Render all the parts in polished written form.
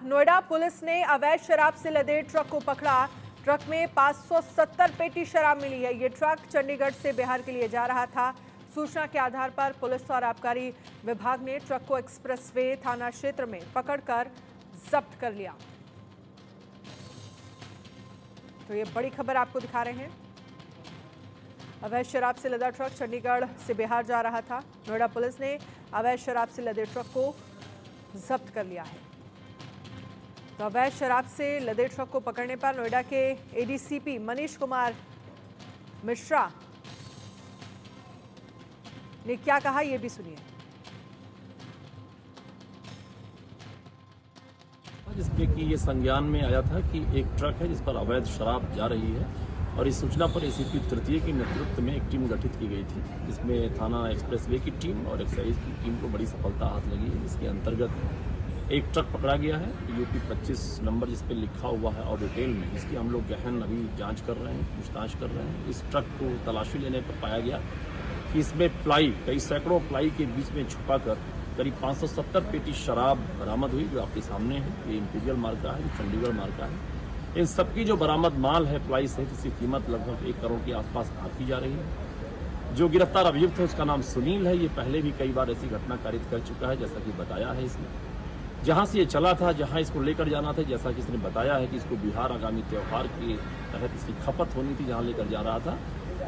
Noida police ने अवैध शराब से लदे ट्रक को पकड़ा। ट्रक में 570 पेटी शराब मिली है। ये ट्रक चंडीगढ़ से बिहार के लिए जा रहा था। सूचना के आधार पर पुलिस और आबकारी विभाग ने ट्रक को एक्सप्रेसवे थाना क्षेत्र में पकड़कर जब्त कर लिया। तो ये बड़ी खबर आपको दिखा रहे हैं। अवैध शराब से लदा ट्रक चंडीगढ़ से बिहार जा रहा था। नोएडा पुलिस ने अवैध शराब से लदे ट्रक को जब्त कर लिया है। तो अवैध शराब से लदे ट्रक को पकड़ने पर नोएडा के एडीसीपी मनीष कुमार मिश्रा ने क्या कहा, यह भी सुनिए। जिसके कि ये संज्ञान में आया था कि एक ट्रक है जिस पर अवैध शराब जा रही है और इस सूचना पर एसीपी तृतीय के नेतृत्व में एक टीम गठित की गई थी, जिसमें थाना एक्सप्रेसवे की टीम और एक्साइज की टीम को बड़ी सफलता हाथ लगी है। जिसके अंतर्गत एक ट्रक पकड़ा गया है यूपी 25 नंबर, जिस पर लिखा हुआ है और डिटेल में इसकी हम लोग गहन अभी जांच कर रहे हैं, पूछताछ कर रहे हैं। इस ट्रक को तलाशी लेने पर पाया गया कि इसमें प्लाई, कई सैकड़ों प्लाई के बीच में छुपाकर करीब 570 पेटी शराब बरामद हुई, जो आपके सामने है। ये इंपीरियल मार्ग का है, चंडीगढ़ मार्ग का है। इन सबकी जो बरामद माल है प्लाई सहित, इसकी कीमत लगभग 1 करोड़ के आसपास आंकी जा रही है। जो गिरफ्तार अभियुक्त है उसका नाम सुनील है। ये पहले भी कई बार ऐसी घटना कारित कर चुका है, जैसा कि बताया है इसने। जहां से ये चला था, जहां इसको लेकर जाना था, जैसा कि इसने बताया है कि इसको बिहार आगामी त्यौहार के तहत इसकी खपत होनी थी, जहां लेकर जा रहा था,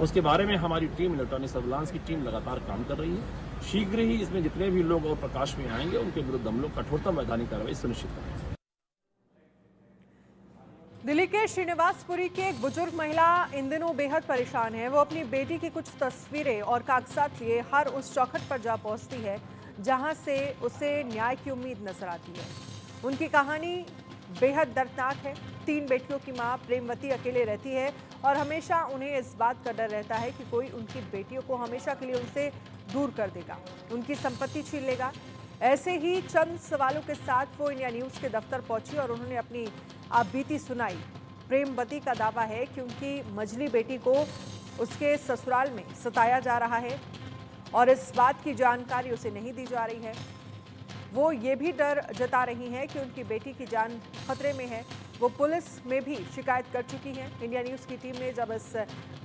उसके बारे में हमारी टीम, इलेक्ट्रॉनिक सर्विलांस की टीम लगातार काम कर रही है। शीघ्र ही इसमें जितने भी लोग और प्रकाश में आएंगे उनके विरुद्ध हम लोग कठोरतम वैधानिक कार्रवाई सुनिश्चित करेंगे। दिल्ली के श्रीनिवासपुरी की एक बुजुर्ग महिला इन दिनों बेहद परेशान है। वो अपनी बेटी की कुछ तस्वीरें और कागजात लिए हर उस चौखट पर जा पहुंचती है जहां से उसे न्याय की उम्मीद नजर आती है। उनकी कहानी बेहद दर्दनाक है। 3 बेटियों की मां प्रेमवती अकेले रहती है और हमेशा उन्हें इस बात का डर रहता है कि कोई उनकी बेटियों को हमेशा के लिए उनसे दूर कर देगा, उनकी संपत्ति छीन लेगा। ऐसे ही चंद सवालों के साथ वो इंडिया न्यूज़ के दफ्तर पहुंची और उन्होंने अपनी बीती सुनाई। प्रेमवती का दावा है कि उनकी मझली बेटी को उसके ससुराल में सताया जा रहा है और इस बात की जानकारी उसे नहीं दी जा रही है। वो ये भी डर जता रही हैं कि उनकी बेटी की जान खतरे में है। वो पुलिस में भी शिकायत कर चुकी हैं। इंडिया न्यूज़ की टीम ने जब इस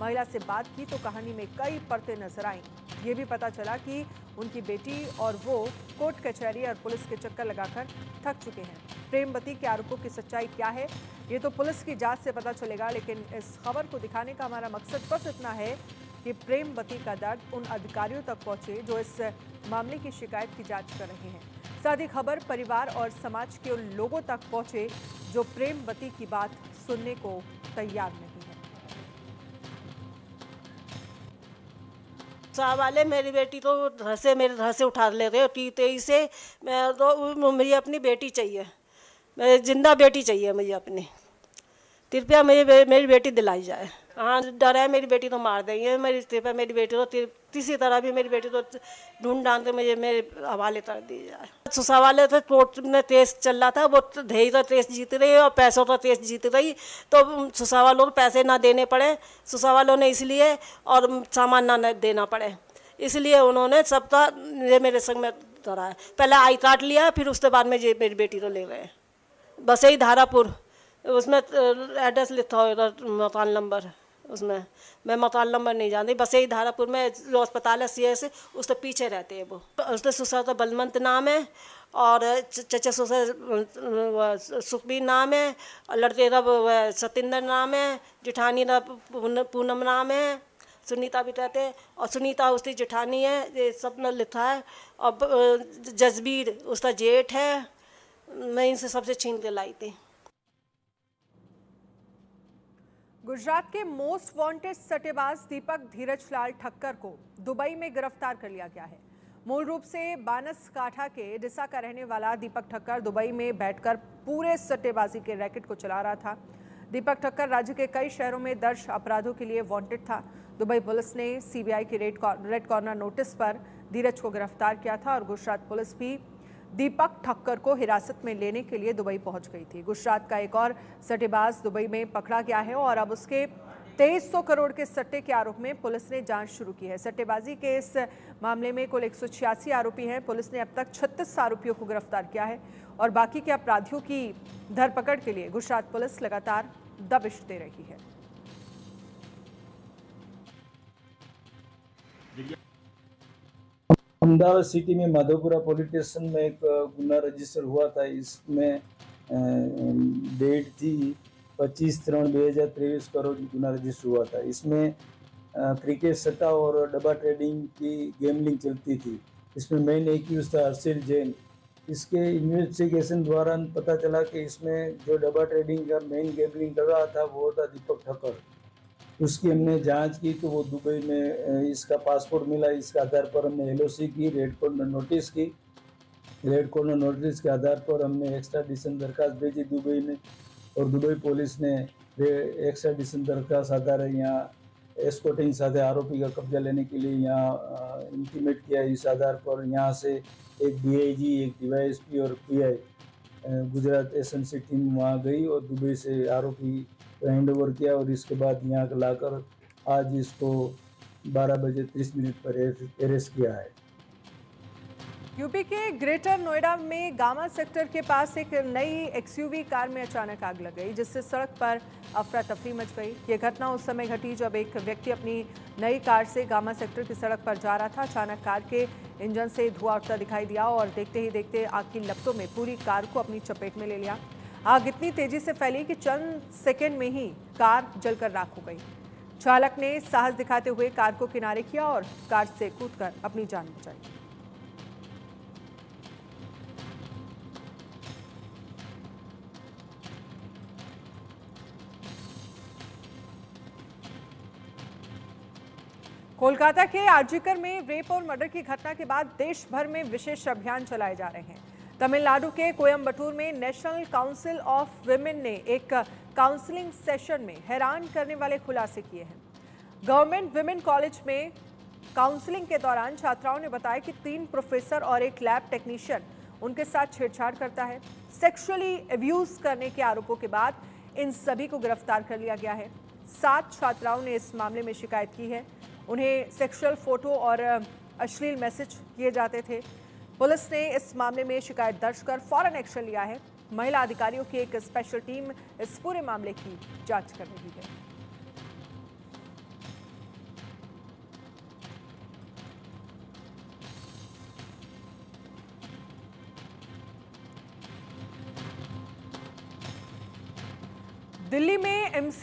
महिला से बात की तो कहानी में कई परतें नजर आईं। ये भी पता चला कि उनकी बेटी और वो कोर्ट कचहरी और पुलिस के चक्कर लगाकर थक चुके हैं। प्रेमवती के आरोपों की सच्चाई क्या है, ये तो पुलिस की जांच से पता चलेगा, लेकिन इस खबर को दिखाने का हमारा मकसद बस इतना है कि प्रेमवती का दर्द उन अधिकारियों तक पहुंचे जो इस मामले की शिकायत की जांच कर रहे हैं। साथ ही खबर परिवार और समाज के उन लोगों तक पहुंचे जो प्रेमवती की बात सुनने को तैयार नहीं है। वाले मेरी बेटी तो मेरे घर से उठा ले रहे, 23 से मैं तो मुझे अपनी बेटी चाहिए, मैं जिंदा बेटी चाहिए मुझे अपनी। कृपया मेरी बेटी दिलाई जाए। हाँ, डर है मेरी बेटी तो मार देंगे। मेरी बेटी तो किसी तरह भी मेरी बेटी तो ढूंढ डांट मुझे मेरे हवाले कर दी जाए। सवाल तो कोर्ट में केस चल रहा था, वो धैर्य तो केस जीत रही है और पैसों तो केस जीत रही, तो सुसावालों को पैसे ना देने पड़े, सुसावालों ने इसलिए और सामान ना देना पड़े, इसलिए उन्होंने सबका ये मेरे संग में धरा है। पहले आई काट लिया, फिर उसके बाद में ये मेरी बेटी तो ले गए। बस यही धारापुर, उसमें एड्रेस लिखा होगा, मकान नंबर, उसमें मैं मकान नंबर नहीं जानती। बस यही धारापुर में जो अस्पताल है सीएस, उसके पीछे रहते हैं वो। उसके ससुर का बलवंत नाम है और चचा ससुर सुखबीर नाम है और लड़के का सतिंदर नाम है, जेठानी का पूनम नाम है, सुनीता भी रहते हैं और सुनीता उसकी जेठानी है, ये सब ने लिखा है। और जसबीर उसका जेठ है। मैं इनसे सबसे छीन के लाई थी। गुजरात के मोस्ट वांटेड सट्टेबाज दीपक धीरजलाल ठक्कर को दुबई में गिरफ्तार कर लिया गया है। मूल रूप से बानसकाठा के डिसा का रहने वाला दीपक ठक्कर दुबई में बैठकर पूरे सट्टेबाजी के रैकेट को चला रहा था। दीपक ठक्कर राज्य के कई शहरों में दर्ज अपराधों के लिए वांटेड था। दुबई पुलिस ने सीबीआई की रेड कॉर्नर नोटिस पर धीरज को गिरफ्तार किया था और गुजरात पुलिस भी दीपक ठक्कर को हिरासत में लेने के लिए दुबई पहुंच गई थी। गुजरात का एक और सट्टेबाज दुबई में पकड़ा गया है और अब उसके 2300 करोड़ के सट्टे के आरोप में पुलिस ने जांच शुरू की है। सट्टेबाजी के इस मामले में कुल 186 आरोपी हैं। पुलिस ने अब तक 36 आरोपियों को गिरफ्तार किया है। और बाकी के अपराधियों की धरपकड़ के लिए गुजरात पुलिस लगातार दबिश दे रही है। अहमदाबाद सिटी में माधोपुरा पुलिस स्टेशन में एक गुना रजिस्टर हुआ था। इसमें डेट थी 25/3/2023 को रोज गुना रजिस्टर हुआ था। इसमें क्रिकेट सट्टा और डब्बा ट्रेडिंग की गैमलिंग चलती थी। इसमें मेन एक्यूज था हर्षिल जैन। इसके इन्वेस्टिगेशन दौरान पता चला कि इसमें जो डब्बा ट्रेडिंग का मेन गैमलिंग कर रहा था वो था दीपक ठक्कर। उसकी हमने जांच की तो वो दुबई में इसका पासपोर्ट मिला। इसके आधार पर हमने एलओसी की, रेड कॉर्नर नोटिस की। रेड कॉर्नर नोटिस के आधार पर हमने एक्स्ट्राडिशन दरखास्त भेजी दुबई में, और दुबई पुलिस ने एक्स्ट्राडिशन दरखास्त आधार यहाँ एस्कॉर्टिंग साथ आरोपी का कब्जा लेने के लिए यहाँ इंटीमेट किया। इस आधार पर यहाँ से एक डीआईजी, एक डीवाईएसपी और पीआई गुजरात एसएनसी टीम वहाँ गई और दुबई से आरोपी को हैंड ओवर किया, और इसके बाद यहाँ लाकर आज इसको 12:30 पर अरेस्ट किया है। यूपी के ग्रेटर नोएडा में गामा सेक्टर के पास एक नई एक्सयूवी कार में अचानक आग लग गई, जिससे सड़क पर अफरा तफरी मच गई। ये घटना उस समय घटी जब एक व्यक्ति अपनी नई कार से गामा सेक्टर की सड़क पर जा रहा था। अचानक कार के इंजन से धुआं उठता दिखाई दिया और देखते ही देखते आग की लपटों में पूरी कार को अपनी चपेट में ले लिया। आग इतनी तेजी से फैली कि चंद सेकेंड में ही कार जलकर राख हो गई। चालक ने साहस दिखाते हुए कार को किनारे किया और कार से कूदकर अपनी जान बचाई। कोलकाता के आरजीकर में रेप और मर्डर की घटना के बाद देश भर में विशेष अभियान चलाए जा रहे हैं। तमिलनाडु के कोयम्बटूर में नेशनल काउंसिल ऑफ विमेन ने एक काउंसलिंग सेशन में हैरान करने वाले खुलासे किए हैं। गवर्नमेंट विमेन कॉलेज में काउंसलिंग के दौरान छात्राओं ने बताया कि 3 प्रोफेसर और एक लैब टेक्नीशियन उनके साथ छेड़छाड़ करता है। सेक्सुअली अब्यूज करने के आरोपों के बाद इन सभी को गिरफ्तार कर लिया गया है। 7 छात्राओं ने इस मामले में शिकायत की है। उन्हें सेक्सुअल फोटो और अश्लील मैसेज किए जाते थे। पुलिस ने इस मामले में शिकायत दर्ज कर फौरन एक्शन लिया है। महिला अधिकारियों की एक स्पेशल टीम इस पूरे मामले की जांच कर रही है। दिल्ली में